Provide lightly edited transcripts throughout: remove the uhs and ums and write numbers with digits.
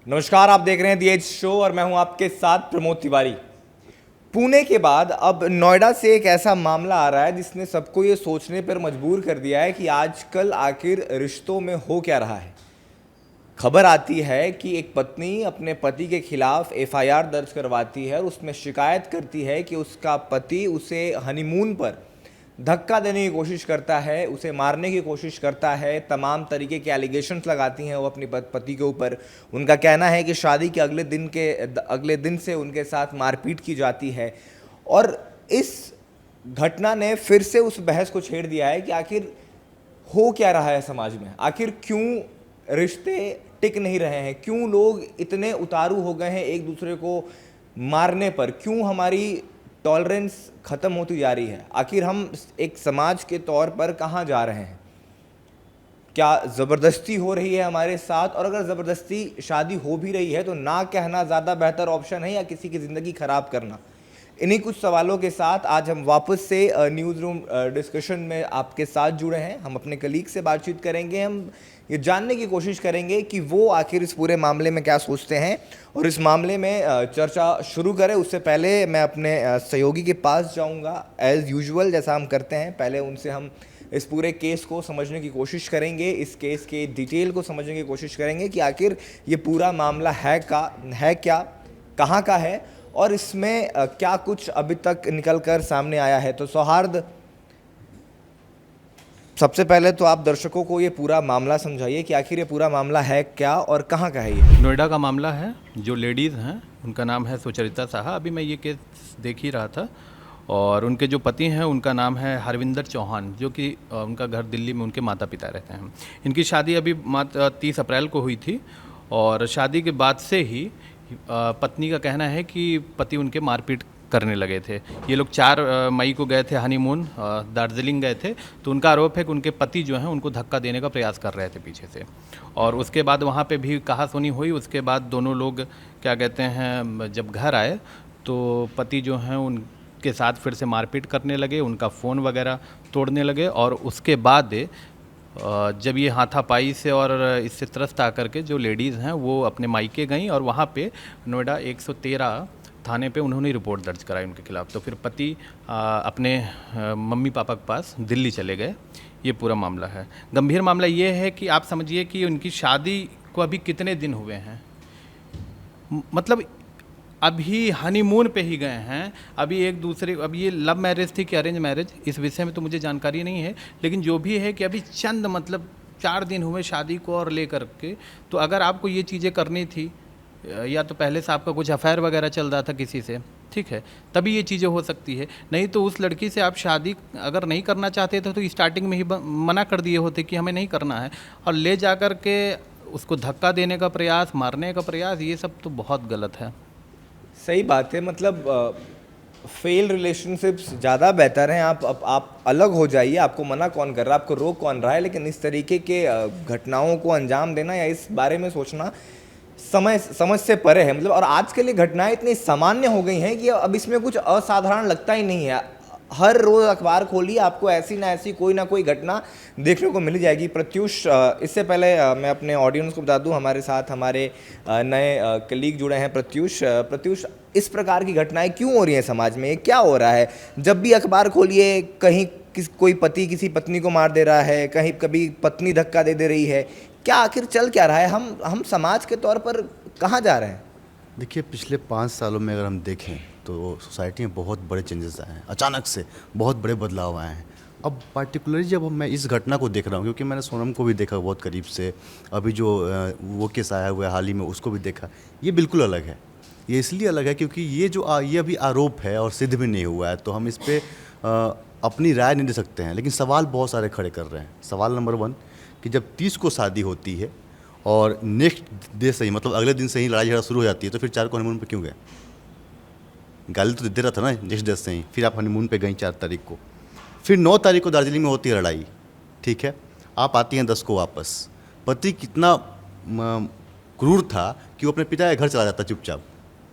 नमस्कार, आप देख रहे हैं दी एज शो और मैं हूं आपके साथ प्रमोद तिवारी। पुणे के बाद अब नोएडा से एक ऐसा मामला आ रहा है जिसने सबको ये सोचने पर मजबूर कर दिया है कि आजकल आखिर रिश्तों में हो क्या रहा है। खबर आती है कि एक पत्नी अपने पति के खिलाफ एफआईआर दर्ज करवाती है और उसमें शिकायत करती है कि उसका पति उसे हनीमून पर धक्का देने की कोशिश करता है, उसे मारने की कोशिश करता है, तमाम तरीके के एलिगेशंस लगाती हैं वो अपने पति के ऊपर। उनका कहना है कि शादी के अगले दिन से उनके साथ मारपीट की जाती है। और इस घटना ने फिर से उस बहस को छेड़ दिया है कि आखिर हो क्या रहा है समाज में, आखिर क्यों रिश्ते टिक नहीं रहे हैं, क्यों लोग इतने उतारू हो गए हैं एक दूसरे को मारने पर, क्यों हमारी टॉलरेंस ख़त्म होती जा रही है, आखिर हम एक समाज के तौर पर कहाँ जा रहे हैं, क्या ज़बरदस्ती हो रही है हमारे साथ, और अगर ज़बरदस्ती शादी हो भी रही है तो ना कहना ज़्यादा बेहतर ऑप्शन है या किसी की ज़िंदगी ख़राब करना। इन्हीं कुछ सवालों के साथ आज हम वापस से न्यूज़ रूम डिस्कशन में आपके साथ जुड़े हैं। हम अपने कलीग से बातचीत करेंगे, हम ये जानने की कोशिश करेंगे कि वो आखिर इस पूरे मामले में क्या सोचते हैं और इस मामले में चर्चा शुरू करें उससे पहले मैं अपने सहयोगी के पास जाऊंगा एज़ यूजुअल, जैसा हम करते हैं। पहले उनसे हम इस पूरे केस को समझने की कोशिश करेंगे, इस केस के डिटेल को समझने की कोशिश करेंगे कि आखिर ये पूरा मामला है क्या, कहाँ का है और इसमें क्या कुछ अभी तक निकल कर सामने आया है। तो सौहार्द, सबसे पहले तो आप दर्शकों को ये पूरा मामला समझाइए कि आखिर ये पूरा मामला है क्या और कहाँ का है ये। नोएडा का मामला है। जो लेडीज़ हैं उनका नाम है सुचरिता साहा। अभी मैं ये केस देख ही रहा था और उनके जो पति हैं उनका नाम है हरविंदर चौहान, जो कि उनका घर दिल्ली में उनके माता पिता रहते हैं। इनकी शादी अभी 30 अप्रैल को हुई थी और शादी के बाद से ही पत्नी का कहना है कि पति उनके मारपीट करने लगे थे। ये लोग 4 मई को गए थे हनीमून, दार्जिलिंग गए थे। तो उनका आरोप है कि उनके पति जो हैं उनको धक्का देने का प्रयास कर रहे थे पीछे से, और उसके बाद वहाँ पे भी कहासुनी हुई। उसके बाद दोनों लोग क्या कहते हैं, जब घर आए तो पति जो हैं उनके साथ फिर से मारपीट करने लगे, उनका फ़ोन वगैरह तोड़ने लगे। और उसके बाद जब ये हाथापाई से और इससे त्रस्त आकर के जो लेडीज़ हैं वो अपने मायके गईं और वहाँ पे नोएडा 113 थाने पे उन्होंने रिपोर्ट दर्ज कराई उनके खिलाफ। तो फिर पति अपने मम्मी पापा के पास दिल्ली चले गए। ये पूरा मामला है। गंभीर मामला ये है कि आप समझिए कि उनकी शादी को अभी कितने दिन हुए हैं, मतलब अभी हनीमून पे ही गए हैं। अभी एक दूसरे, अब ये लव मैरिज थी कि अरेंज मैरिज, इस विषय में तो मुझे जानकारी नहीं है, लेकिन जो भी है कि अभी चंद मतलब 4 दिन हुए शादी को और लेकर के। तो अगर आपको ये चीज़ें करनी थी, या तो पहले से आपका कुछ अफेयर वगैरह चल रहा था किसी से, ठीक है, तभी ये चीज़ें हो सकती है। नहीं तो उस लड़की से आप शादी अगर नहीं करना चाहते थे तो स्टार्टिंग में ही मना कर दिए होते कि हमें नहीं करना है, और ले जा कर के उसको धक्का देने का प्रयास, मारने का प्रयास, ये सब तो बहुत गलत है। सही बात है, मतलब फेल रिलेशनशिप्स ज़्यादा बेहतर हैं। आप अलग हो जाइए, आपको मना कौन कर रहा है, आपको रोक कौन रहा है, लेकिन इस तरीके के घटनाओं को अंजाम देना या इस बारे में सोचना समझ से परे है। मतलब और आजकल ये घटनाएं इतनी सामान्य हो गई हैं कि अब इसमें कुछ असाधारण लगता ही नहीं है। हर रोज़ अखबार खोलिए, आपको ऐसी ना कोई घटना देखने को मिल जाएगी। प्रत्युष, इससे पहले मैं अपने ऑडियंस को बता दूं, हमारे साथ हमारे नए कलीग जुड़े हैं प्रत्युष, इस प्रकार की घटनाएं क्यों हो रही हैं समाज में, ये क्या हो रहा है? जब भी अखबार खोलिए कहीं कोई पति किसी पत्नी को मार दे रहा है, कहीं कभी पत्नी धक्का दे रही है, क्या आखिर चल क्या रहा है? हम समाज के तौर पर कहाँ जा रहे हैं? देखिए, पिछले 5 सालों में अगर हम देखें तो सोसाइटी में बहुत बड़े चेंजेस आए हैं, अचानक से बहुत बड़े बदलाव आए हैं। अब पार्टिकुलरली जब मैं इस घटना को देख रहा हूँ, क्योंकि मैंने सोनम को भी देखा बहुत करीब से, अभी जो वो केस आया हुआ है हाल ही में उसको भी देखा, ये बिल्कुल अलग है। ये इसलिए अलग है क्योंकि ये अभी आरोप है और सिद्ध भी नहीं हुआ है, तो हम इस पर अपनी राय नहीं दे सकते हैं। लेकिन सवाल बहुत सारे खड़े कर रहे हैं। सवाल नंबर 1 कि जब 30 को शादी होती है और नेक्स्ट डे से ही, मतलब अगले दिन से ही लड़ाई झगड़ा शुरू हो जाती है, तो फिर 4 को हनीमून पे क्यों गए? गाली तो देते रहा था ना नेक्स्ट डे से ही। फिर आप हनीमून पे गई 4 तारीख को, फिर 9 तारीख को दार्जिलिंग में होती है लड़ाई, ठीक है, आप आती हैं 10 को वापस। पति कितना क्रूर था कि वो अपने पिता के घर चला जाता चुपचाप,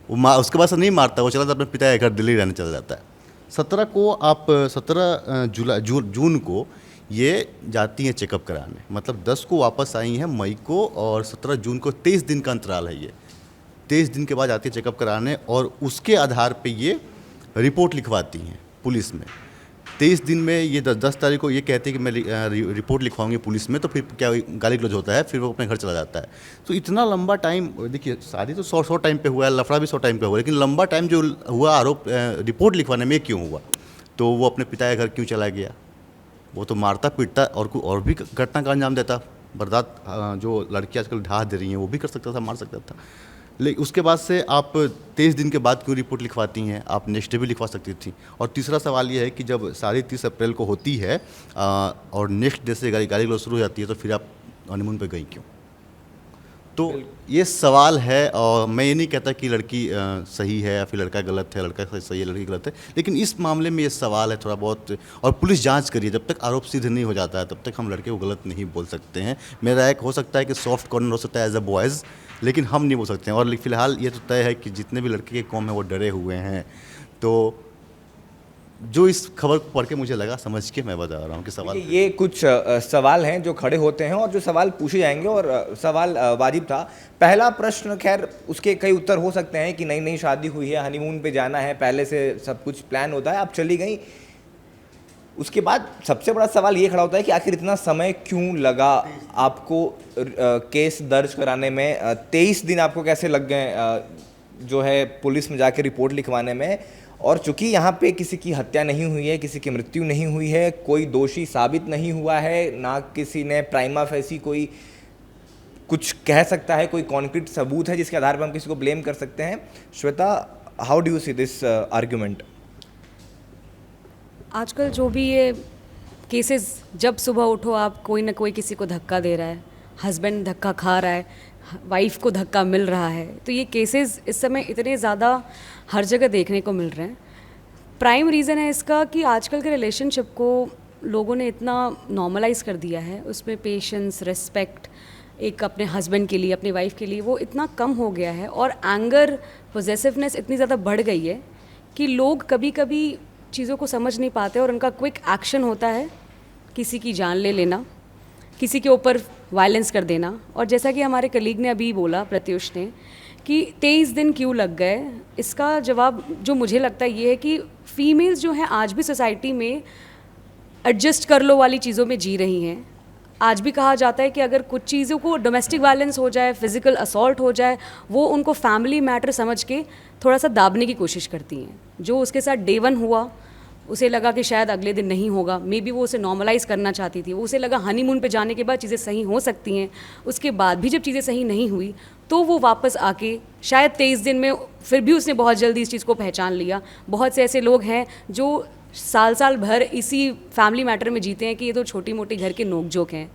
वो उसके बाद से नहीं मारता, वो चला जाता अपने पिता के घर दिल्ली रहने चला जाता है। 17 को आप 17 जून को ये जाती हैं चेकअप कराने, मतलब 10 को वापस आई हैं मई को, और 17 जून को, 23 दिन का अंतराल है ये। 23 दिन के बाद आती है चेकअप कराने, और उसके आधार पे ये रिपोर्ट लिखवाती हैं पुलिस में। 23 दिन में ये 10 तारीख को ये कहते हैं कि मैं रिपोर्ट लिखवाऊंगी पुलिस में, तो फिर क्या गाली गलौज होता है, फिर वो अपने घर चला जाता है। तो इतना लंबा टाइम, देखिए शादी तो 100 टाइम पे हुआ है, लफड़ा भी 100 टाइम पे हुआ है, लेकिन लंबा टाइम जो हुआ आरोप रिपोर्ट लिखवाने में क्यों हुआ? तो वो अपने पिता के घर क्यों चला गया? वो तो मारता पीटता और भी घटना का अंजाम देता। बर्दात जो लड़की आजकल ढा दे रही हैं वो भी कर सकता था, मार सकता था। लेकिन उसके बाद से आप 23 दिन के बाद क्यों रिपोर्ट लिखवाती हैं? आप नेक्स्ट डे भी लिखवा सकती थी। और तीसरा सवाल ये है कि जब 30 अप्रैल को होती है और नेक्स्ट डे से गाड़ी गलौज शुरू हो जाती है, तो फिर आप हनीमून पे गई क्यों? तो ये सवाल है, और मैं ये नहीं कहता कि लड़की सही है या फिर लड़का गलत है, लड़का सही है लड़की गलत है, लेकिन इस मामले में ये सवाल है थोड़ा बहुत। और पुलिस जांच करिए, जब तक आरोप सिद्ध नहीं हो जाता है तब तक हम लड़के को गलत नहीं बोल सकते हैं। मेरा एक हो सकता है कि सॉफ्ट कॉर्नर हो सकता है एज अ बॉयज़, लेकिन हम नहीं बोल सकते हैं। और फिलहाल ये तो तय है कि जितने भी लड़के के कौम हैं वो डरे हुए हैं। तो जो इस खबर को पढ़ के मुझे लगा, समझ के मैं बता रहा हूँ कि सवाल ये कुछ सवाल हैं जो खड़े होते हैं और जो सवाल पूछे जाएंगे, और सवाल वाजिब था। पहला प्रश्न, खैर उसके कई उत्तर हो सकते हैं कि नई नई शादी हुई है, हनीमून पे जाना है, पहले से सब कुछ प्लान होता है, आप चली गई। उसके बाद सबसे बड़ा सवाल ये खड़ा होता है कि आखिर इतना समय क्यों लगा आपको केस दर्ज कराने में? 23 दिन आपको कैसे लग गए जो है पुलिस में जाके रिपोर्ट लिखवाने में? और चूंकि यहाँ पे किसी की हत्या नहीं हुई है, किसी की मृत्यु नहीं हुई है, कोई दोषी साबित नहीं हुआ है, ना किसी ने प्राइमा फेसी कोई कुछ कह सकता है, कोई कॉन्क्रीट सबूत है जिसके आधार पर हम किसी को ब्लेम कर सकते हैं। Shweta, how do you see this argument? आजकल जो भी ये केसेस, जब सुबह उठो आप कोई ना कोई किसी को धक्का दे रहा है, हस्बैंड धक्का खा रहा है, वाइफ को धक्का मिल रहा है, तो ये केसेस इस समय इतने ज़्यादा हर जगह देखने को मिल रहे हैं। प्राइम रीज़न है इसका कि आजकल के रिलेशनशिप को लोगों ने इतना नॉर्मलाइज कर दिया है, उसमें पेशेंस, रिस्पेक्ट एक अपने हस्बैंड के लिए, अपनी वाइफ के लिए, वो इतना कम हो गया है। और एंगर, पोजेसिवनेस इतनी ज़्यादा बढ़ गई है कि लोग कभी कभी चीज़ों को समझ नहीं पाते और उनका क्विक एक्शन होता है किसी की जान ले लेना, किसी के ऊपर वायलेंस कर देना। और जैसा कि हमारे कलीग ने अभी बोला, प्रत्युष ने, कि 23 दिन क्यों लग गए, इसका जवाब जो मुझे लगता है ये है कि फीमेल्स जो हैं आज भी सोसाइटी में एडजस्ट कर लो वाली चीज़ों में जी रही हैं। आज भी कहा जाता है कि अगर कुछ चीज़ों को डोमेस्टिक वायलेंस हो जाए, फिजिकल असॉल्ट हो जाए, वो उनको फैमिली मैटर समझ के थोड़ा सा दाबने की कोशिश करती हैं। जो उसके साथ डे 1 हुआ, उसे लगा कि शायद अगले दिन नहीं होगा, मे बी वो उसे नॉर्मलाइज करना चाहती थी, वो उसे लगा हनीमून पे जाने के बाद चीज़ें सही हो सकती हैं। उसके बाद भी जब चीज़ें सही नहीं हुई तो वो वापस आके शायद 23 दिन में फिर भी उसने बहुत जल्दी इस चीज़ को पहचान लिया। बहुत से ऐसे लोग हैं जो साल भर इसी फैमिली मैटर में जीते हैं कि ये तो छोटी मोटी घर के नोक-झोंक हैं।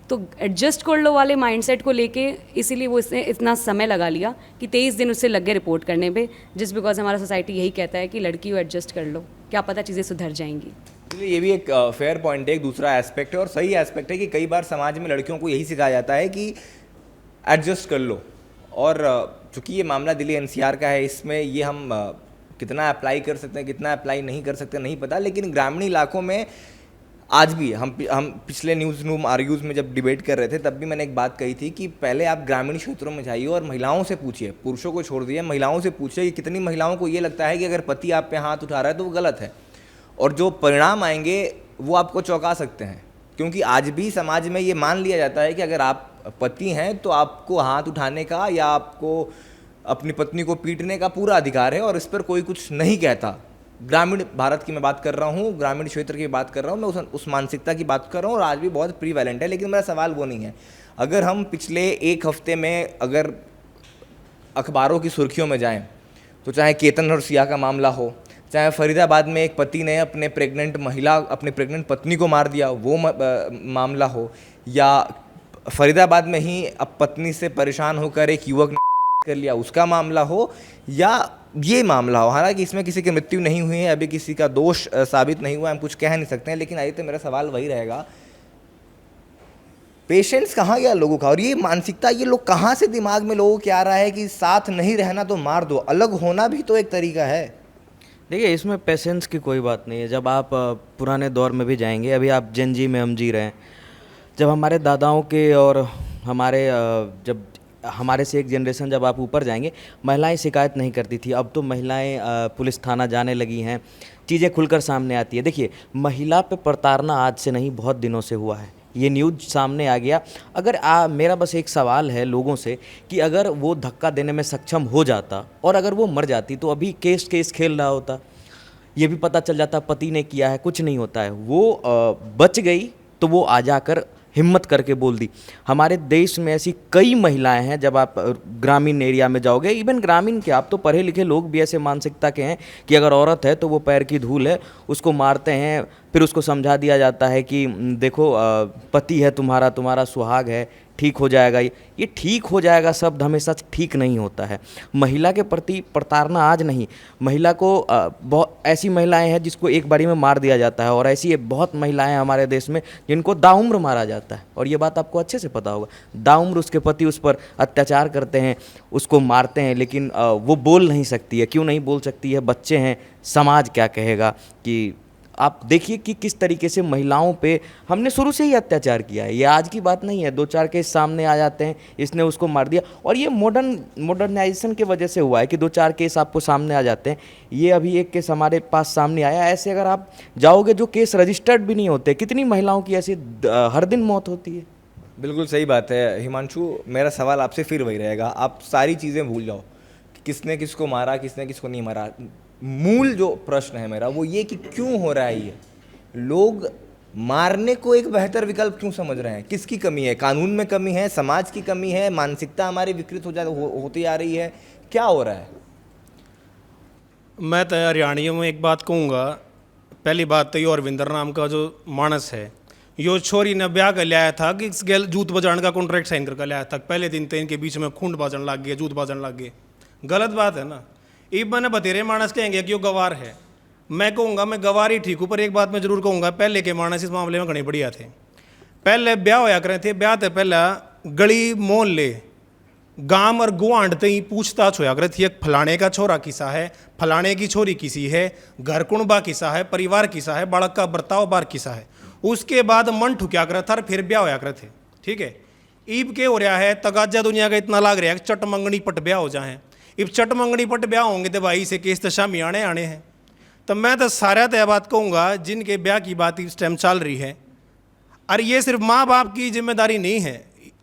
तो एडजस्ट कर लो वाले माइंडसेट को लेके इसीलिए वो इसने इतना समय लगा लिया कि 23 दिन उससे लग गए रिपोर्ट करने पे, जस्ट बिकॉज हमारा सोसाइटी यही कहता है कि लड़की को एडजस्ट कर लो, क्या पता चीज़ें सुधर जाएंगी। इसलिए ये भी एक फेयर पॉइंट है, एक दूसरा एस्पेक्ट है, और सही एस्पेक्ट है कि कई बार समाज में लड़कियों को यही सिखाया जाता है कि एडजस्ट कर लो। और चूँकि ये मामला दिल्ली एनसीआर का है, इसमें ये हम कितना अप्लाई कर सकते हैं, कितना अप्लाई नहीं कर सकते नहीं पता, लेकिन ग्रामीण इलाकों में आज भी हम पिछले न्यूज़ रूम आर्ग्यूज़ में जब डिबेट कर रहे थे तब भी मैंने एक बात कही थी कि पहले आप ग्रामीण क्षेत्रों में जाइए और महिलाओं से पूछिए, पुरुषों को छोड़ दिए, महिलाओं से पूछिए कि कितनी महिलाओं को ये लगता है कि अगर पति आप पे हाथ उठा रहा है तो वो गलत है, और जो परिणाम आएंगे वो आपको चौंका सकते हैं। क्योंकि आज भी समाज में ये मान लिया जाता है कि अगर आप पति हैं तो आपको हाथ उठाने का या आपको अपनी पत्नी को पीटने का पूरा अधिकार है, और इस पर कोई कुछ नहीं कहता। ग्रामीण भारत की मैं बात कर रहा हूँ, ग्रामीण क्षेत्र की बात कर रहा हूँ, मैं उस मानसिकता की बात कर रहा हूँ, और आज भी बहुत प्रीवैलेंट है। लेकिन मेरा सवाल वो नहीं है। अगर हम पिछले एक हफ्ते में अगर अखबारों की सुर्खियों में जाएं तो चाहे केतन और सिया का मामला हो, चाहे फरीदाबाद में एक पति ने अपने प्रेग्नेंट पत्नी को मार दिया वो मामला हो, या फरीदाबाद में ही अब पत्नी से परेशान होकर एक युवक ने कर लिया उसका मामला हो, या ये मामला हो, हालांकि इसमें किसी की मृत्यु नहीं हुई है, अभी किसी का दोष साबित नहीं हुआ, हम कुछ कह नहीं सकते हैं। लेकिन आइए, तो मेरा सवाल वही रहेगा, पेशेंस कहाँ गया लोगों का? और ये मानसिकता, ये लोग कहाँ से दिमाग में लोगों के आ रहा है कि साथ नहीं रहना तो मार दो, अलग होना भी तो एक तरीका है। देखिए, इसमें पेशेंस की कोई बात नहीं है। जब आप पुराने दौर में भी जाएंगे, अभी आप जेन जी में हम जी रहे हैं, जब हमारे दादाओं के और हमारे जब हमारे से एक जनरेशन जब आप ऊपर जाएंगे, महिलाएं शिकायत नहीं करती थी। अब तो महिलाएं पुलिस थाना जाने लगी हैं, चीज़ें खुलकर सामने आती है। देखिए, महिला पे प्रताड़ना आज से नहीं, बहुत दिनों से हुआ है, ये न्यूज़ सामने आ गया। अगर मेरा बस एक सवाल है लोगों से कि अगर वो धक्का देने में सक्षम हो जाता और अगर वो मर जाती तो अभी केस खेल रहा होता, ये भी पता चल जाता पति ने किया है, कुछ नहीं होता है। वो बच गई तो वो आ जाकर हिम्मत करके बोल दी। हमारे देश में ऐसी कई महिलाएं हैं, जब आप ग्रामीण एरिया में जाओगे, इवन ग्रामीण के, आप तो पढ़े लिखे लोग भी ऐसे मानसिकता के हैं कि अगर औरत है तो वो पैर की धूल है, उसको मारते हैं, फिर उसको समझा दिया जाता है कि देखो पति है तुम्हारा, तुम्हारा सुहाग है, ठीक हो जाएगा। ये ठीक हो जाएगा शब्द हमेशा ठीक नहीं होता है। महिला के प्रति प्रताड़ना आज नहीं, महिला को बहुत ऐसी महिलाएं हैं जिसको एक बारी में मार दिया जाता है, और ऐसी बहुत महिलाएं हैं हमारे देश में जिनको दाउम्र मारा जाता है, और ये बात आपको अच्छे से पता होगा। दाउम्र उसके पति उस पर अत्याचार करते हैं, उसको मारते हैं, लेकिन वो बोल नहीं सकती है। क्यों नहीं बोल सकती है? बच्चे हैं, समाज क्या कहेगा। कि आप देखिए कि किस तरीके से महिलाओं पे हमने शुरू से ही अत्याचार किया है। ये आज की बात नहीं है, 2-4 केस सामने आ जाते हैं, इसने उसको मार दिया, और ये मॉडर्नाइजेशन की वजह से हुआ है कि 2-4 केस आपको सामने आ जाते हैं। ये अभी एक केस हमारे पास सामने आया। ऐसे अगर आप जाओगे जो केस रजिस्टर्ड भी नहीं होते, कितनी महिलाओं की ऐसी हर दिन मौत होती है। बिल्कुल सही बात है हिमांशु। मेरा सवाल आपसे फिर वही रहेगा, आप सारी चीज़ें भूल जाओ कि किसने किसको मारा, किसने किसको नहीं मारा। मूल जो प्रश्न है मेरा वो ये कि क्यों हो रहा है ये? लोग मारने को एक बेहतर विकल्प क्यों समझ रहे हैं? किसकी कमी है? कानून में कमी है, समाज की कमी है, मानसिकता हमारी विकृत होती आ रही है, क्या हो रहा है? मैं तो हरियाणियों में एक बात कहूँगा। पहली बात तो ये अरविंदर नाम का जो मानस है, यो छोरी ने ब्याह कर लिया था कि इस गेल जूत बजाने का कॉन्ट्रैक्ट साइन कर लिया था। पहले दिन तो इनके बीच में खूंड बाजन लग गया, जूत बाजन लग गए। गलत बात है ना। इब मैंने बतेरे मानस कहेंगे कि वो गवार है, मैं कहूँगा मैं गवार ही ठीक हूँ। पर एक बात मैं जरूर कहूँगा, पहले के मानस इस मामले में घने बढ़िया थे। पहले ब्याह होया करे थे, ब्याह तो पहले गली मोहल्ले गांव और गुआंढ ही पूछताछ होया करे थी। फलाने का छोरा किसा है, फलाने की छोरी किसी है, घर कुणबा किसा है, परिवार किसा है, बालक का बर्ताव बार किसा है। उसके बाद मन ठुक्या करे था, फिर ब्याह होया करे थे। ठीक है, ईब के हो रहा है तगाजा दुनिया का इतना लाग रहा है चट मंगनी पट ब्याह हो जाए। इब चट मंगनी पट ब्याह होंगे तो भाई से केस तो शामी आने हैं। तो मैं तो सारा तो यह बात कहूँगा जिनके ब्याह की बात इस टाइम चल रही है, और ये सिर्फ माँ बाप की जिम्मेदारी नहीं है।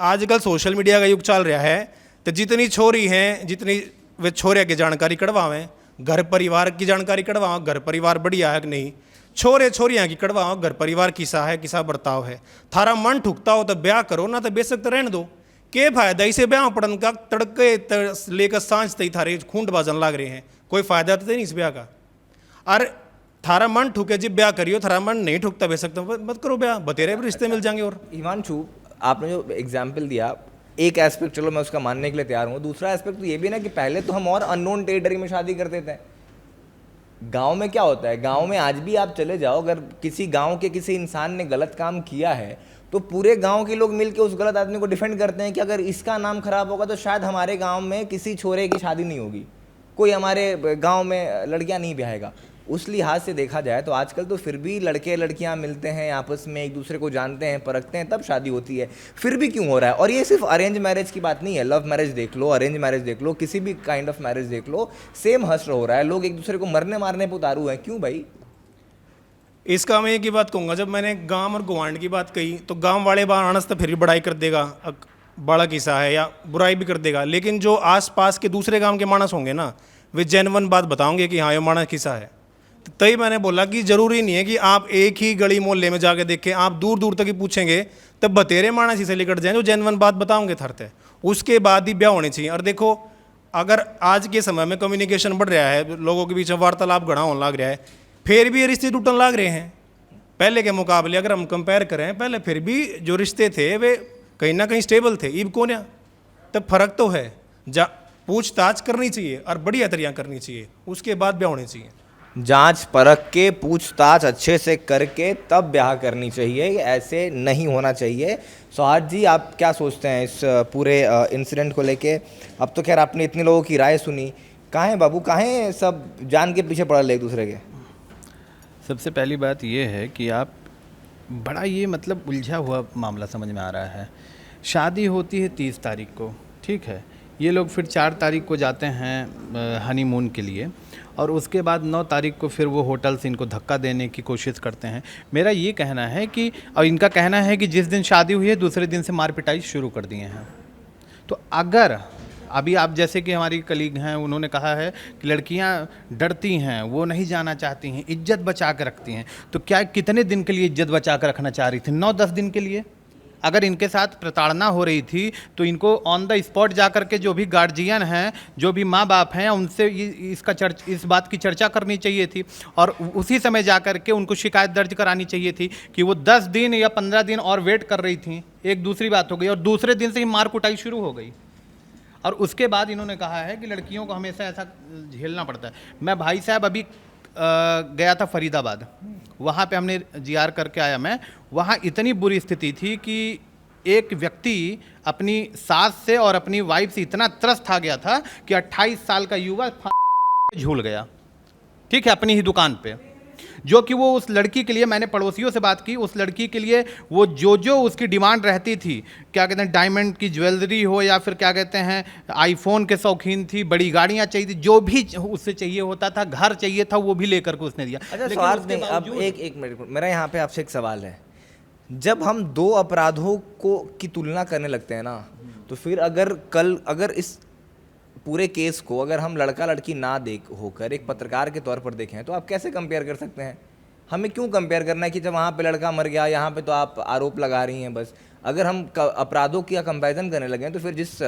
आजकल सोशल मीडिया का युग चल रहा है, तो जितनी छोरी हैं, जितनी वे छोरे की जानकारी कढ़वावें, घर परिवार की जानकारी कढ़वाओ, घर परिवार बढ़िया है कि नहीं, छोरे छोरियाँ की कढ़वाओ, घर परिवार किसा है, किसा बर्ताव है। थारा मन ठुकता हो तो ब्याह करो, ना तो बेशक तो रहने दो। के फायदा इसे ब्याह पड़न का? तड़के लेकर सांझ तई थारे खूंट बाजन लाग रहे हैं, कोई फायदा तो नहीं इस ब्याह का। और थारा मन ठुके जब ब्याह करियो, थारा मन नहीं ठुकता बेशक तो मत करो ब्याह, बतेरे भी रिश्ते मिल जाएंगे। और हिमांशु, आपने जो एग्जाम्पल दिया, एक एस्पेक्ट चलो मैं उसका मानने के लिए तैयार हूँ। दूसरा एस्पेक्ट तो ये भी ना कि पहले तो हम और अननोन टेरिटरी में शादी करते थे। गांव में क्या होता है, गांव में आज भी आप चले जाओ, अगर किसी गांव के किसी इंसान ने गलत काम किया है तो पूरे गांव के लोग मिलकर उस गलत आदमी को डिफेंड करते हैं कि अगर इसका नाम खराब होगा तो शायद हमारे गांव में किसी छोरे की शादी नहीं होगी, कोई हमारे गांव में लड़कियां नहीं ब्याहेगा। उस लिहाज से देखा जाए तो आजकल तो फिर भी लड़के लड़कियां मिलते हैं, आपस में एक दूसरे को जानते हैं, परखते हैं, तब शादी होती है। फिर भी क्यों हो रहा है? और ये सिर्फ अरेंज मैरिज की बात नहीं है, लव मैरिज देख लो, अरेंज मैरिज देख लो, किसी भी काइंड ऑफ मैरिज देख लो, सेम हश्र हो रहा है। लोग एक दूसरे को मरने मारने पर उतारू हैं। क्यों भाई? इसका मैं एक ही बात कहूँगा, जब मैंने गांव और गुआंढ की बात कही तो गांव वाले मानस तो फिर भी बड़ाई कर देगा, बड़ा किस्सा है या बुराई भी कर देगा, लेकिन जो आसपास के दूसरे गांव के मानस होंगे ना, वे जेन्युइन बात बताओगे कि हाँ ये मानस किस्सा है। तो तभी मैंने बोला कि ज़रूरी नहीं है कि आप एक ही गली मोहल्ले में जाके देखें, आप दूर दूर तक ही पूछेंगे तब बतेरे मानस ही से निकट जाए जो जेन्युइन बात बताओगे थरते, उसके बाद ही ब्याह होने चाहिए। और देखो, अगर आज के समय में कम्युनिकेशन बढ़ रहा है, लोगों के बीच में वार्तालाप घना होने लग रहा है, फिर भी ये रिश्ते टूटने लग रहे हैं। पहले के मुकाबले अगर हम कंपेयर करें, पहले फिर भी जो रिश्ते थे वे कहीं ना कहीं स्टेबल थे। इब कौन है? तब फर्क तो है। पूछताछ करनी चाहिए और बढ़िया तरीका करनी चाहिए, उसके बाद ब्याह होने चाहिए। जांच परख के, पूछताछ अच्छे से करके तब ब्याह करनी चाहिए, ऐसे नहीं होना चाहिए। सौहार्द जी, आप क्या सोचते हैं इस पूरे इंसिडेंट को लेके? अब तो खैर आपने इतने लोगों की राय सुनी, कहाँ हैं बाबू, कहाँ हैं सब जान के पीछे पड़े एक दूसरे के? सबसे पहली बात ये है कि आप बड़ा ये मतलब उलझा हुआ मामला समझ में आ रहा है। शादी होती है 30 तारीख को, ठीक है, ये लोग फिर 4 तारीख को जाते हैं हनीमून के लिए, और उसके बाद 9 तारीख को फिर वो होटल से इनको धक्का देने की कोशिश करते हैं। मेरा ये कहना है कि, और इनका कहना है कि जिस दिन शादी हुई है दूसरे दिन से मार पिटाई शुरू कर दिए हैं। तो अगर अभी आप जैसे कि हमारी कलीग हैं, उन्होंने कहा है कि लड़कियां डरती हैं, वो नहीं जाना चाहती हैं, इज्जत बचा के रखती हैं, तो क्या कितने दिन के लिए इज्जत बचा कर रखना चाह रही थी? 9-10 दिन के लिए? अगर इनके साथ प्रताड़ना हो रही थी तो इनको ऑन द स्पॉट जा कर के जो भी गार्जियन हैं, जो भी माँ बाप हैं, उनसे इस बात की चर्चा करनी चाहिए थी, और उसी समय जा कर के उनको शिकायत दर्ज करानी चाहिए थी कि वो 10 दिन या 15 दिन और वेट कर रही थी। एक दूसरी बात हो गई, और दूसरे दिन से ही मार कुटाई शुरू हो गई। और उसके बाद इन्होंने कहा है कि लड़कियों को हमेशा ऐसा झेलना पड़ता है। मैं भाई साहब अभी गया था फरीदाबाद, वहाँ पे हमने जीआर करके आया मैं। वहाँ इतनी बुरी स्थिति थी कि एक व्यक्ति अपनी सास से और अपनी वाइफ से इतना त्रस्त आ गया था कि 28 साल का युवा झूल गया, ठीक है, अपनी ही दुकान पे। जो कि वो उस लड़की के लिए, मैंने पड़ोसियों से बात की, उस लड़की के लिए वो जो उसकी डिमांड रहती थी, क्या कहते हैं, डायमंड की ज्वेलरी हो या फिर क्या कहते हैं आईफोन के शौकीन थी, बड़ी गाड़ियां चाहिए थी, जो भी उससे चाहिए होता था, घर चाहिए था, वो भी लेकर के उसने दिया। अच्छा स्वार्थ नहीं, अब एक मिनट, मेरा यहाँ पे आपसे एक सवाल है। जब हम 2 अपराधों को की तुलना करने लगते हैं ना, तो फिर अगर इस पूरे केस को अगर हम लड़का लड़की ना देख होकर एक पत्रकार के तौर पर देखें, तो आप कैसे कंपेयर कर सकते हैं? हमें क्यों कंपेयर करना है कि जब वहाँ पे लड़का मर गया, यहाँ पे तो आप आरोप लगा रही हैं बस। अगर हम अपराधों की कंपैरिजन करने लगे तो फिर जिस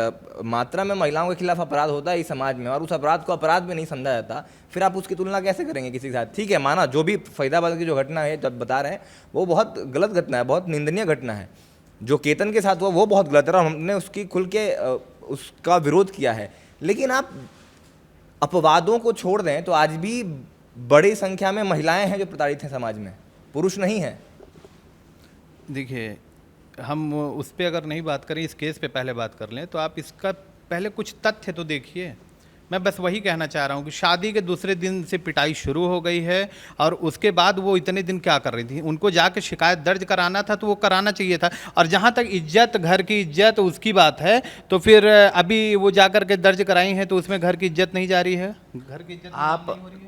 मात्रा में महिलाओं के खिलाफ अपराध होता है इस समाज में, और उस अपराध को अपराध में नहीं समझा जाता, फिर आप उसकी तुलना कैसे करेंगे किसी के साथ? ठीक है, माना जो भी फरीदाबाद की जो घटना है जब बता रहे हैं वो बहुत गलत घटना है, बहुत निंदनीय घटना है। जो केतन के साथ हुआ वो बहुत गलत है और हमने उसकी खुल के उसका विरोध किया है। लेकिन आप अपवादों को छोड़ दें तो आज भी बड़ी संख्या में महिलाएं हैं जो प्रताड़ित हैं समाज में, पुरुष नहीं हैं। देखिए, हम उस पर अगर नहीं बात करें, इस केस पे पहले बात कर लें, तो आप इसका पहले कुछ तथ्य तो देखिए। मैं बस वही कहना चाह रहा हूँ कि शादी के दूसरे दिन से पिटाई शुरू हो गई है, और उसके बाद वो इतने दिन क्या कर रही थी? उनको जाके शिकायत दर्ज कराना था तो वो कराना चाहिए था। और जहाँ तक इज्जत, घर की इज्जत, उसकी बात है, तो फिर अभी वो जा कर के दर्ज कराई है तो उसमें घर की इज्जत नहीं जा रही है? घर की इज्जत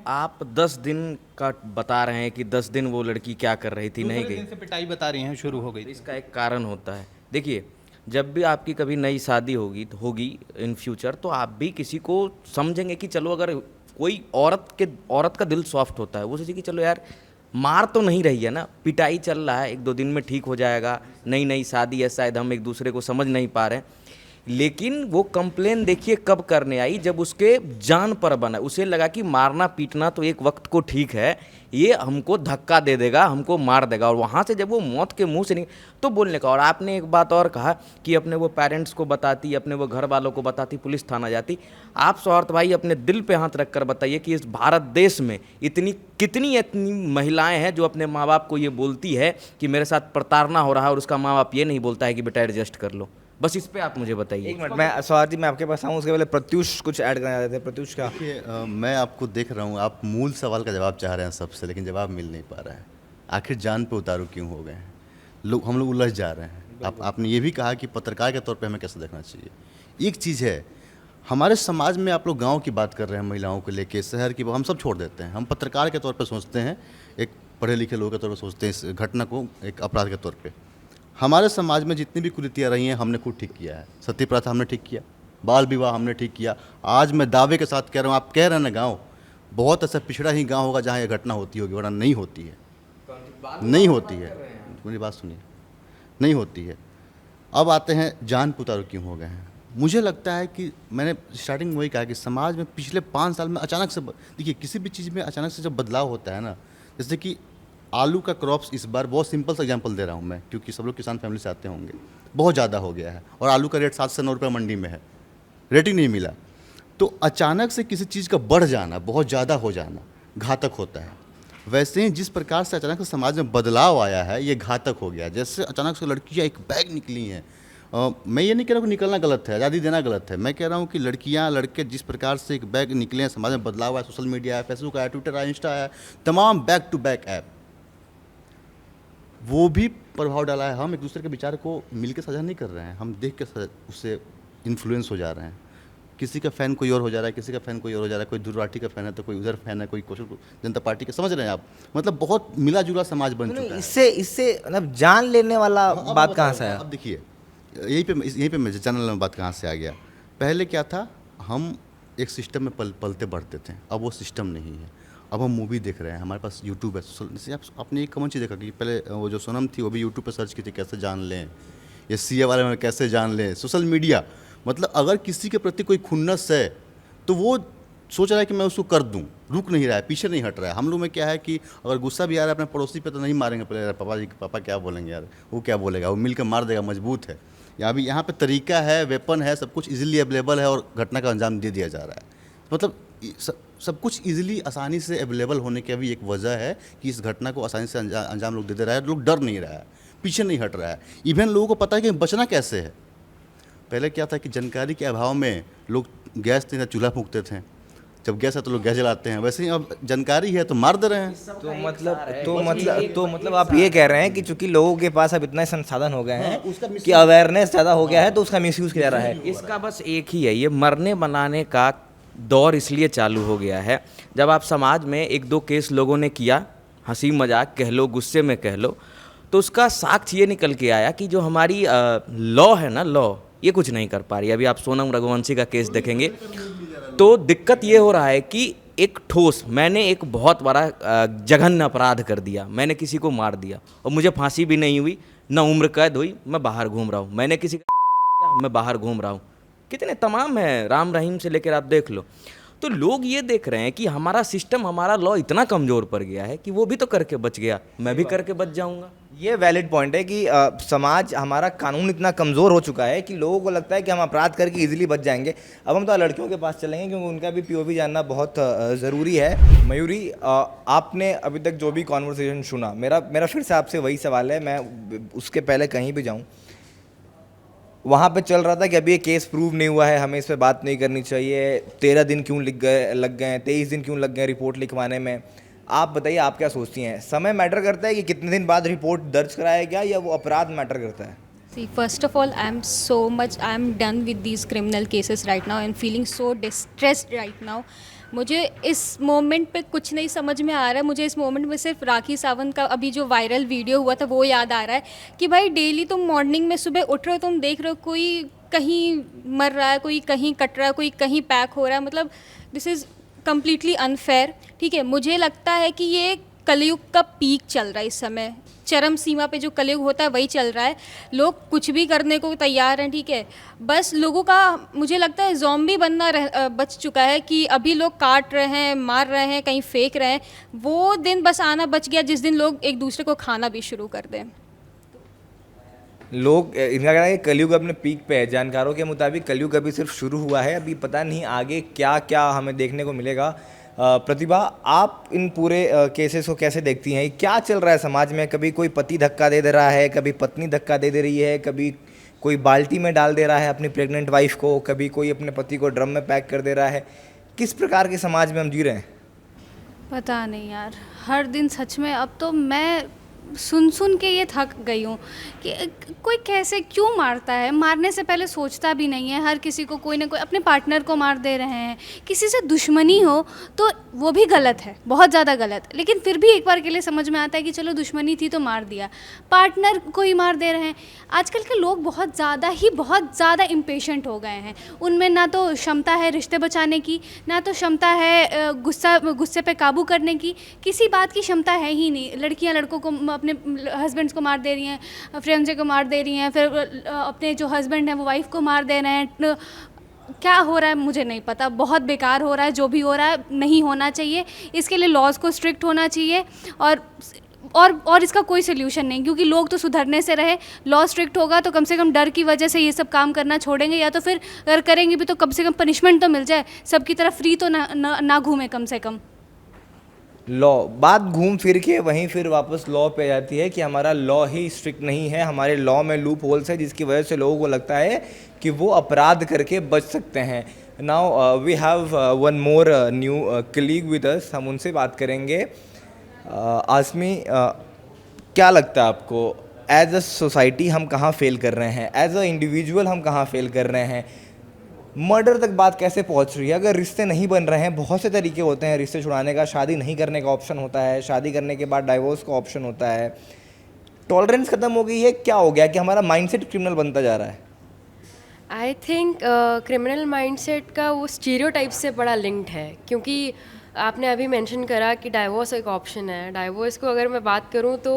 आप 10 दिन का बता रहे हैं कि 10 दिन वो लड़की क्या कर रही थी, नहीं गई, दिन से पिटाई बता रही हैं शुरू हो गई। इसका एक कारण होता है। देखिए, जब भी आपकी कभी नई शादी होगी इन फ्यूचर, तो आप भी किसी को समझेंगे कि चलो, अगर कोई औरत का दिल सॉफ्ट होता है, वो सोचे कि चलो यार, मार तो नहीं रही है ना, पिटाई चल रहा है, 1-2 दिन में ठीक हो जाएगा, नई शादी है, शायद हम एक दूसरे को समझ नहीं पा रहे हैं। लेकिन वो कंप्लेन देखिए कब करने आई, जब उसके जान पर बना। उसे लगा कि मारना पीटना तो एक वक्त को ठीक है, ये हमको धक्का दे देगा, हमको मार देगा, और वहाँ से जब वो मौत के मुंह से नहीं तो बोलने का। और आपने एक बात और कहा कि अपने वो पेरेंट्स को बताती, अपने वो घर वालों को बताती, पुलिस थाना जाती। आप सौहार्द भाई अपने दिल पे हाथ रख कर बताइए कि इस भारत देश में कितनी महिलाएं हैं जो अपने माँ बाप को ये बोलती है कि मेरे साथ प्रताड़ना हो रहा है, और उसका माँ बाप ये नहीं बोलता है कि बेटा एडजस्ट कर लो। बस इस पे आप मुझे बताइए। एक मिनट, मैं स्वाति मैं आपके पास आऊँ, उसके पहले प्रत्युष कुछ ऐड करना चाहते थे। प्रत्युष क्या? मैं आपको देख रहा हूँ, आप मूल सवाल का जवाब चाह रहे हैं सबसे, लेकिन जवाब मिल नहीं पा रहा है। आखिर जान पे उतारू क्यों हो गए हैं हम लोग उलझ जा रहे हैं। आपने ये भी कहा कि पत्रकार के तौर पे हमें कैसे देखना चाहिए। एक चीज़ है, हमारे समाज में आप लोग गाँव की बात कर रहे हैं, महिलाओं को लेके, शहर की, हम सब छोड़ देते हैं। हम पत्रकार के तौर पर सोचते हैं, एक पढ़े लिखे लोगों के तौर पर सोचते हैं इस घटना को एक अपराध के तौर पर। हमारे समाज में जितनी भी कुरीतियाँ रही हैं हमने खुद ठीक किया है। सती प्रथा हमने ठीक किया, बाल विवाह हमने ठीक किया। आज मैं दावे के साथ कह रहा हूँ, आप कह रहे हैं ना गाँव, बहुत ऐसा पिछड़ा ही गाँव होगा जहाँ ये घटना होती होगी, वरना नहीं होती है, नहीं होती है। मेरी बात सुनिए, नहीं होती है। अब आते हैं जान पे उतारू क्यों हो गए हैं। मुझे लगता है कि मैंने स्टार्टिंग में वही कहा कि समाज में पिछले 5 साल में अचानक से, देखिए किसी भी चीज़ में अचानक से जब बदलाव होता है ना, जैसे कि आलू का क्रॉप्स इस बार, बहुत सिंपल सा एग्जांपल दे रहा हूँ मैं, क्योंकि सब लोग किसान फैमिली से आते होंगे, बहुत ज़्यादा हो गया है और आलू का रेट 7 से 9 रुपये मंडी में है, रेट ही नहीं मिला। तो अचानक से किसी चीज़ का बढ़ जाना, बहुत ज़्यादा हो जाना घातक होता है। वैसे ही जिस प्रकार से अचानक से समाज में बदलाव आया है, ये घातक हो गया। जैसे अचानक से लड़कियाँ एक बैग निकली हैं, मैं ये नहीं कह रहा हूँ कि निकलना गलत है, आज़ादी देना गलत है। मैं कह रहा हूँ कि लड़कियाँ लड़के जिस प्रकार से एक बैग निकले हैं, समाज में बदलाव आया, सोशल मीडिया है, फेसबुक आया, ट्विटर आया, इंस्टा आया, तमाम बैक टू बैक ऐप, वो भी प्रभाव डाला है। हम एक दूसरे के विचार को मिलकर साझा नहीं कर रहे हैं, हम देख के उससे इन्फ्लुएंस हो जा रहे हैं। किसी का फ़ैन कोई और हो जा रहा है, किसी का फ़ैन कोई और हो जा रहा है, कोई दुर्राठी का फ़ैन है तो कोई उधर फ़ैन है, कोई कौशल जनता पार्टी का, समझ रहे हैं आप? मतलब बहुत मिला जुला समाज बन चुका है। इससे मतलब जान लेने वाला बात कहाँ से आया? अब देखिए, यहीं पे मैं चैनल में बात कहाँ से आ गया। पहले क्या था, हम एक सिस्टम में पलते बढ़ते थे, अब वो सिस्टम नहीं है। अब हम मूवी देख रहे हैं, हमारे पास यूट्यूब है। जैसे आपने एक कॉमन चीज़ देखा कि पहले वो जो सोनम थी वो भी यूट्यूब पे सर्च की थी कैसे जान लें, ये सीए वाले में कैसे जान लें, सोशल मीडिया। मतलब अगर किसी के प्रति कोई खुन्नस है तो वो सोच रहा है कि मैं उसको कर दूं, रुक नहीं रहा है, पीछे नहीं हट रहा है। हम लोग में क्या है कि अगर गुस्सा भी आ रहा है अपने पड़ोसी पे तो नहीं मारेंगे पहले, पापा क्या बोलेंगे यार, वो क्या बोलेगा, वो मिलकर मार देगा, मजबूत है। यहाँ पे तरीका है, वेपन है, सब कुछ इजीली अवेलेबल है और घटना का अंजाम दे दिया जा रहा है। मतलब सब कुछ इजीली आसानी से अवेलेबल होने की भी एक वजह है कि इस घटना को आसानी से अंजाम लोग दे रहा है। लोग डर नहीं रहा है, पीछे नहीं हट रहा है। इवन लोगों को पता है कि बचना कैसे है। पहले क्या था कि जानकारी के अभाव में लोग गैस नहीं, चूल्हा फूंकते थे। जब गैस है तो लोग गैस जलाते हैं। वैसे ही अब जानकारी है तो मार दे रहे हैं। तो मतलब आप ये कह रहे हैं कि चूंकि लोगों के पास अब इतने संसाधन हो गए हैं कि अवेयरनेस ज़्यादा हो गया है तो उसका मिसयूज़ किया जा रहा है। इसका बस एक ही है, ये मरने बनाने का दौर इसलिए चालू हो गया है। जब आप समाज में एक दो केस लोगों ने किया, हंसी मजाक कह लो, गुस्से में कह लो, तो उसका साक्ष्य ये निकल के आया कि जो हमारी लॉ है ना, लॉ ये कुछ नहीं कर पा रही। अभी आप सोनम रघुवंशी का केस देखेंगे तो दिक्कत ये हो रहा है कि एक ठोस, मैंने एक बहुत बड़ा जघन्य अपराध कर दिया, मैंने किसी को मार दिया और मुझे फांसी भी नहीं हुई, ना उम्र कैद हुई, मैं बाहर घूम रहा हूँ। मैंने किसी का मैं बाहर घूम रहा हूँ। कितने तमाम है, राम रहीम से लेकर आप देख लो। तो लोग ये देख रहे हैं कि हमारा सिस्टम, हमारा लॉ इतना कमज़ोर पड़ गया है कि वो भी तो करके बच गया, मैं भी करके बच जाऊंगा। ये वैलिड पॉइंट है कि समाज, हमारा कानून इतना कमज़ोर हो चुका है कि लोगों को लगता है कि हम अपराध करके इजीली बच जाएंगे। अब हम तो लड़कियों के पास चलेंगे क्योंकि उनका भी पीओवी जानना बहुत ज़रूरी है। मयूरी, आपने अभी तक जो भी कॉन्वर्सेशन सुना, मेरा फिर से आपसे वही सवाल है, मैं उसके पहले कहीं भी जाऊँ, वहाँ पे चल रहा था कि अभी ये केस प्रूव नहीं हुआ है, हमें इस पर बात नहीं करनी चाहिए, 13 दिन क्यों लग गए 23 दिन क्यों लग गए रिपोर्ट लिखवाने में। आप बताइए, आप क्या सोचती हैं, समय मैटर करता है कि कितने दिन बाद रिपोर्ट दर्ज कराया गया, या वो अपराध मैटर करता है? See, first of all, I'm done with these criminal cases right now and feeling so distressed right now. मुझे इस मोमेंट पे कुछ नहीं समझ में आ रहा है। मुझे इस मोमेंट में सिर्फ राखी सावंत का अभी जो वायरल वीडियो हुआ था वो याद आ रहा है कि भाई डेली तुम मॉर्निंग में सुबह उठ रहे हो, तुम देख रहे हो कोई कहीं मर रहा है, कोई कहीं कट रहा है, कोई कहीं पैक हो रहा है। मतलब दिस इज़ कम्प्लीटली अनफेयर। ठीक है, मुझे लगता है कि ये कलयुग का पीक चल रहा है इस समय, चरम सीमा पे जो कलयुग होता है वही चल रहा है। लोग कुछ भी करने को तैयार हैं। ठीक है, बस लोगों का मुझे लगता है ज़ॉम्बी बनना बच चुका है कि अभी लोग काट रहे हैं, मार रहे हैं, कहीं फेंक रहे हैं। वो दिन बस आना बच गया जिस दिन लोग एक दूसरे को खाना भी शुरू कर दें। लोग, इनका कहना है कि कलयुग अपने पीक पे है। जानकारों के मुताबिक कलयुग अभी सिर्फ शुरू हुआ है, अभी पता नहीं आगे क्या क्या हमें देखने को मिलेगा। प्रतिभा, आप इन पूरे केसेस को कैसे देखती हैं? क्या चल रहा है समाज में? कभी कोई पति धक्का दे रहा है, कभी पत्नी धक्का दे रही है, कभी कोई बाल्टी में डाल दे रहा है अपनी प्रेग्नेंट वाइफ को, कभी कोई अपने पति को ड्रम में पैक कर दे रहा है। किस प्रकार के समाज में हम जी रहे हैं? पता नहीं यार, हर दिन सच में अब तो मैं सुन के ये थक गई हूँ कि कोई कैसे क्यों मारता है। मारने से पहले सोचता भी नहीं है। हर किसी को कोई ना कोई अपने पार्टनर को मार दे रहे हैं। किसी से दुश्मनी हो तो वो भी गलत है, बहुत ज़्यादा गलत। लेकिन फिर भी एक बार के लिए समझ में आता है कि चलो दुश्मनी थी तो मार दिया। पार्टनर को ही मार दे रहे हैं। आजकल के लोग बहुत ज़्यादा इम्पेशेंट हो गए हैं। उनमें ना तो क्षमता है रिश्ते बचाने की, ना तो क्षमता है गुस्से पे काबू करने की। किसी बात की क्षमता है ही नहीं। लड़कियाँ लड़कों को, अपने हस्बैंड्स को मार दे रही हैं, फ्रेंड्स को मार दे रही हैं, फिर अपने जो हस्बैंड हैं वो वाइफ को मार दे रहे हैं। क्या हो रहा है मुझे नहीं पता, बहुत बेकार हो रहा है। जो भी हो रहा है नहीं होना चाहिए। इसके लिए लॉज को स्ट्रिक्ट होना चाहिए और इसका कोई सोल्यूशन नहीं, क्योंकि लोग तो सुधरने से रहे। लॉ स्ट्रिक्ट होगा तो कम से कम डर की वजह से ये सब काम करना छोड़ेंगे, या तो फिर अगर करेंगे भी तो कम से कम पनिशमेंट तो मिल जाए, सबकी तरफ फ्री तो ना घूमे कम से कम। लॉ, बात घूम फिर के वहीं फिर वापस लॉ पे आ जाती है कि हमारा लॉ ही स्ट्रिक्ट नहीं है, हमारे लॉ में लूप होल्स है जिसकी वजह से लोगों को लगता है कि वो अपराध करके बच सकते हैं. Now we have one more new colleague with us, हम उनसे बात करेंगे. आसमी, क्या लगता है आपको एज अ सोसाइटी हम कहाँ फेल कर रहे हैं, एज अ इंडिविजुअल हम कहाँ फेल कर रहे हैं, मर्डर तक बात कैसे पहुंच रही है? अगर रिश्ते नहीं बन रहे हैं, बहुत से तरीके होते हैं रिश्ते छुड़ाने का, शादी नहीं करने का ऑप्शन होता है, शादी करने के बाद डाइवोर्स का ऑप्शन होता है, टॉलरेंस खत्म हो गई है, क्या हो गया कि हमारा माइंडसेट क्रिमिनल बनता जा रहा है? आई थिंक क्रिमिनल माइंडसेट का वो स्टीरियोटाइप से बड़ा लिंक्ड है, क्योंकि आपने अभी मेंशन करा कि डाइवोर्स एक ऑप्शन है. डाइवोर्स को अगर मैं बात करूं तो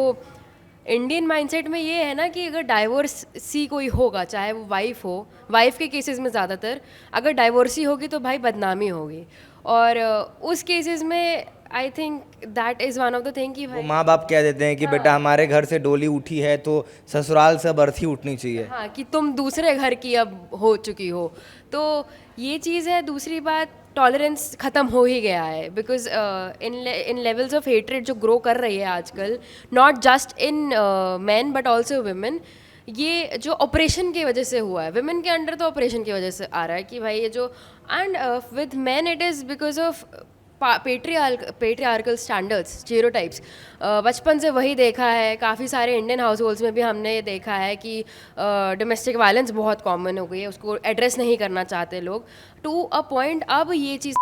इंडियन माइंडसेट में ये है ना कि अगर डाइवोर्सी कोई होगा, चाहे वो वाइफ हो, वाइफ के केसेस में ज़्यादातर अगर डाइवोर्सी होगी तो भाई बदनामी होगी. और उस केसेस में I think that is one of the thing कि वो भाई माँ बाप कह देते हैं कि बेटा हमारे घर से डोली उठी है तो ससुराल से अब अर्थी उठनी चाहिए. हाँ, कि तुम दूसरे घर की अब हो चुकी हो, तो ये चीज़ है. दूसरी बात, टॉलरेंस ख़त्म हो ही गया है, because in levels of hatred जो ग्रो कर रही है आजकल, not just in man but also women. ये जो ऑपरेशन की वजह से हुआ है, वुमेन के अंडर तो ऑपरेशन की वजह से आ रहा है कि भाई ये जो, and with man it is because of patriarchal standards, stereotypes. बचपन से वही देखा है, काफ़ी सारे इंडियन हाउस होल्ड्स में भी हमने ये देखा है कि डोमेस्टिक वायलेंस बहुत कॉमन हो गई है, उसको एड्रेस नहीं करना चाहते लोग टू अ पॉइंट. अब ये चीज़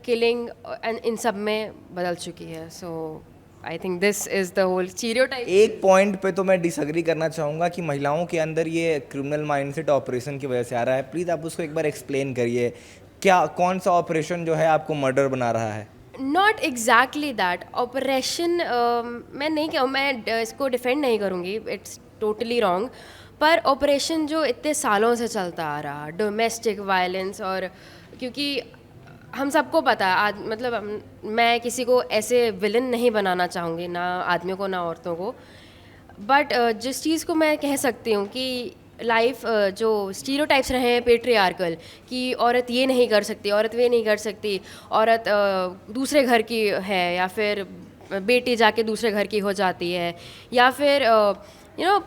किलिंग एंड इन सब में बदल चुकी है. So I think this is the whole stereotype. एक पॉइंट पे तो मैं डिसएग्री करना चाहूँगा कि महिलाओं के अंदर ये क्रिमिनल माइंडसेट ऑपरेशन की वजह से आ रहा है. प्लीज़ आप उसको एक बार एक्सप्लेन करिए, क्या कौन सा ऑपरेशन जो है आपको मर्डर बना रहा है? Not exactly that operation. मैं नहीं कहूँ, मैं इसको डिफेंड नहीं करूँगी, इट्स टोटली रॉन्ग. पर ऑपरेशन जो इतने सालों से चलता आ रहा, डोमेस्टिक वायलेंस, और क्योंकि हम सबको पता है आज, मतलब मैं किसी को ऐसे विलन नहीं बनाना चाहूँगी, ना आदमियों को ना औरतों को, बट जिस चीज़ को मैं कह सकती हूँ कि लाइफ जो स्टीरियोटाइप्स रहे हैं पेट्रियार्कल, कि औरत ये नहीं कर सकती, औरत वे नहीं कर सकती, औरत दूसरे घर की है, या फिर बेटी जाके दूसरे घर की हो जाती है, या फिर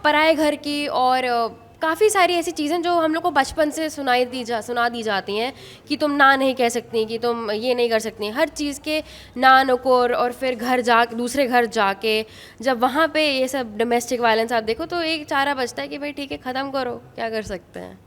पराए घर की, और काफ़ी सारी ऐसी चीज़ें जो हम लोग को बचपन से सुना दी जाती हैं कि तुम ना नहीं कह सकती, कि तुम ये नहीं कर सकती. हर चीज़ के ना नुकोर, और फिर दूसरे घर जाके जब वहाँ पे ये सब डोमेस्टिक वायलेंस आप देखो तो एक चारा बचता है कि भाई ठीक है, ख़त्म करो, क्या कर सकते हैं.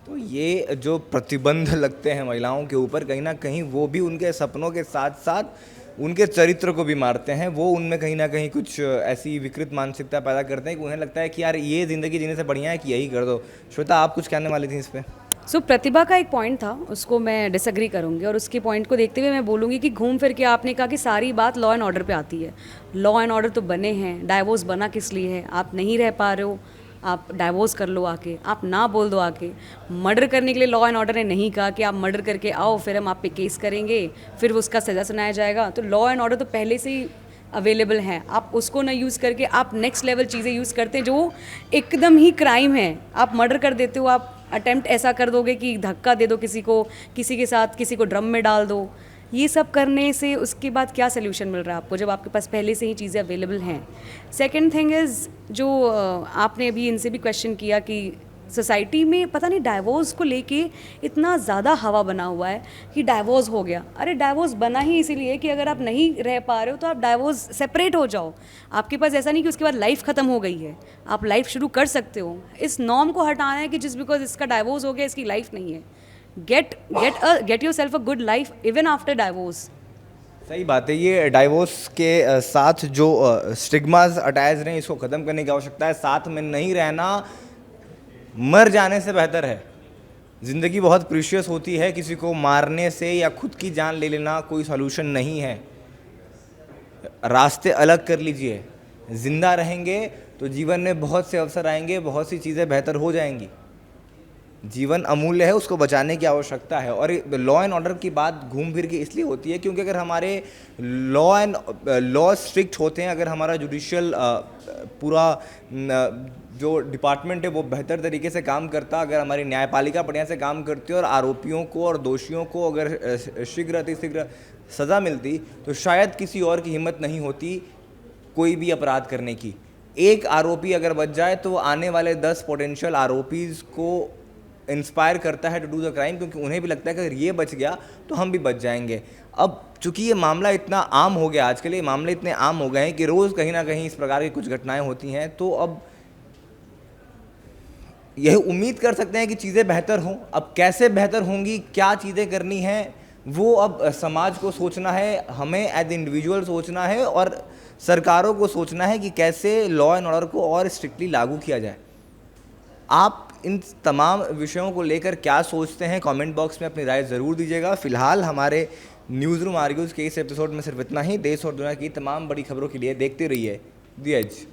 तो ये जो प्रतिबंध लगते हैं महिलाओं के ऊपर, कहीं ना कहीं वो भी उनके सपनों के साथ साथ उनके चरित्र को भी मारते हैं. वो उनमें कहीं ना कहीं कुछ ऐसी विकृत मानसिकता पैदा करते हैं कि उन्हें लगता है कि यार ये ज़िंदगी जीने से बढ़िया है कि यही कर दो. श्वेता, आप कुछ कहने वाली थी इस पर? सो प्रतिभा का एक पॉइंट था, उसको मैं डिसएग्री करूंगी, और उसके पॉइंट को देखते हुए मैं बोलूँगी कि घूम फिर के आपने कहा कि सारी बात लॉ एंड ऑर्डर पे आती है. लॉ एंड ऑर्डर तो बने हैं, डाइवोर्स बना किस लिए है? आप नहीं रह पा रहे हो, आप डाइवोर्स कर लो आके, आप ना बोल दो आके. मर्डर करने के लिए लॉ एंड ऑर्डर ने नहीं कहा कि आप मर्डर करके आओ, फिर हम आप पे केस करेंगे, फिर उसका सज़ा सुनाया जाएगा. तो लॉ एंड ऑर्डर तो पहले से ही अवेलेबल हैं. आप उसको ना यूज़ करके आप नेक्स्ट लेवल चीज़ें यूज़ करते हैं जो एकदम ही क्राइम है. आप मर्डर कर देते हो, आप अटेम्प्ट ऐसा कर दोगे कि धक्का दे दो किसी को, किसी के साथ किसी को ड्रम में डाल दो. ये सब करने से उसके बाद क्या सोल्यूशन मिल रहा है आपको, जब आपके पास पहले से ही चीज़ें अवेलेबल हैं? सेकंड थिंग इज़, जो आपने अभी इनसे भी क्वेश्चन किया कि सोसाइटी में पता नहीं डाइवोर्स को लेके इतना ज़्यादा हवा बना हुआ है कि डाइवोर्स हो गया. अरे डाइवोर्स बना ही इसीलिए कि अगर आप नहीं रह पा रहे हो तो आप डाइवोर्स सेपरेट हो जाओ. आपके पास ऐसा नहीं कि उसके बाद लाइफ ख़त्म हो गई है, आप लाइफ शुरू कर सकते हो. इस नॉर्म को हटाना है कि जिस बिकॉज इसका डाइवोर्स हो गया इसकी लाइफ नहीं है. Get yourself a good life even after divorce. सही बात है. ये डाइवोर्स के साथ जो स्टिग्मास अटैच रहे, इसको ख़त्म करने की आवश्यकता है. साथ में नहीं रहना मर जाने से बेहतर है. ज़िंदगी बहुत प्रीशियस होती है, किसी को मारने से या खुद की जान ले लेना कोई सॉल्यूशन नहीं है. रास्ते अलग कर लीजिए. ज़िंदा रहेंगे तो जीवन में बहुत से अवसर आएंगे, बहुत सी चीज़ें बेहतर हो जाएंगी. जीवन अमूल्य है, उसको बचाने की आवश्यकता है. और लॉ एंड ऑर्डर की बात घूम फिर के इसलिए होती है क्योंकि अगर हमारे लॉ स्ट्रिक्ट होते हैं, अगर हमारा जुडिशियल पूरा जो डिपार्टमेंट है वो बेहतर तरीके से काम करता, अगर हमारी न्यायपालिका बढ़िया से काम करती और आरोपियों को और दोषियों को अगर शीघ्र अतिशीघ्र सज़ा मिलती, तो शायद किसी और की हिम्मत नहीं होती कोई भी अपराध करने की। एक आरोपी अगर बच जाए तो आने वाले 10 पोटेंशियल आरोपीज़ को इंस्पायर करता है टू डू द क्राइम, क्योंकि उन्हें भी लगता है कि अगर ये बच गया तो हम भी बच जाएंगे। अब चूंकि ये मामला इतना आम हो गया, आजकल ये मामले इतने आम हो गए हैं कि रोज़ कहीं ना कहीं इस प्रकार की कुछ घटनाएं होती हैं, तो अब यह उम्मीद कर सकते हैं कि चीज़ें बेहतर हों। अब कैसे बेहतर होंगी, क्या चीज़ें करनी हैं, वो अब समाज को सोचना है, हमें एज इंडिविजुअल सोचना है और सरकारों को सोचना है कि कैसे लॉ एंड ऑर्डर को और स्ट्रिक्टली लागू किया जाए। आप इन तमाम विषयों को लेकर क्या सोचते हैं, कमेंट बॉक्स में अपनी राय ज़रूर दीजिएगा। फिलहाल हमारे न्यूज़ रूम आर्ग्यूज़ के इस एपिसोड में सिर्फ इतना ही। देश और दुनिया की तमाम बड़ी खबरों के लिए देखते रहिए दी एज।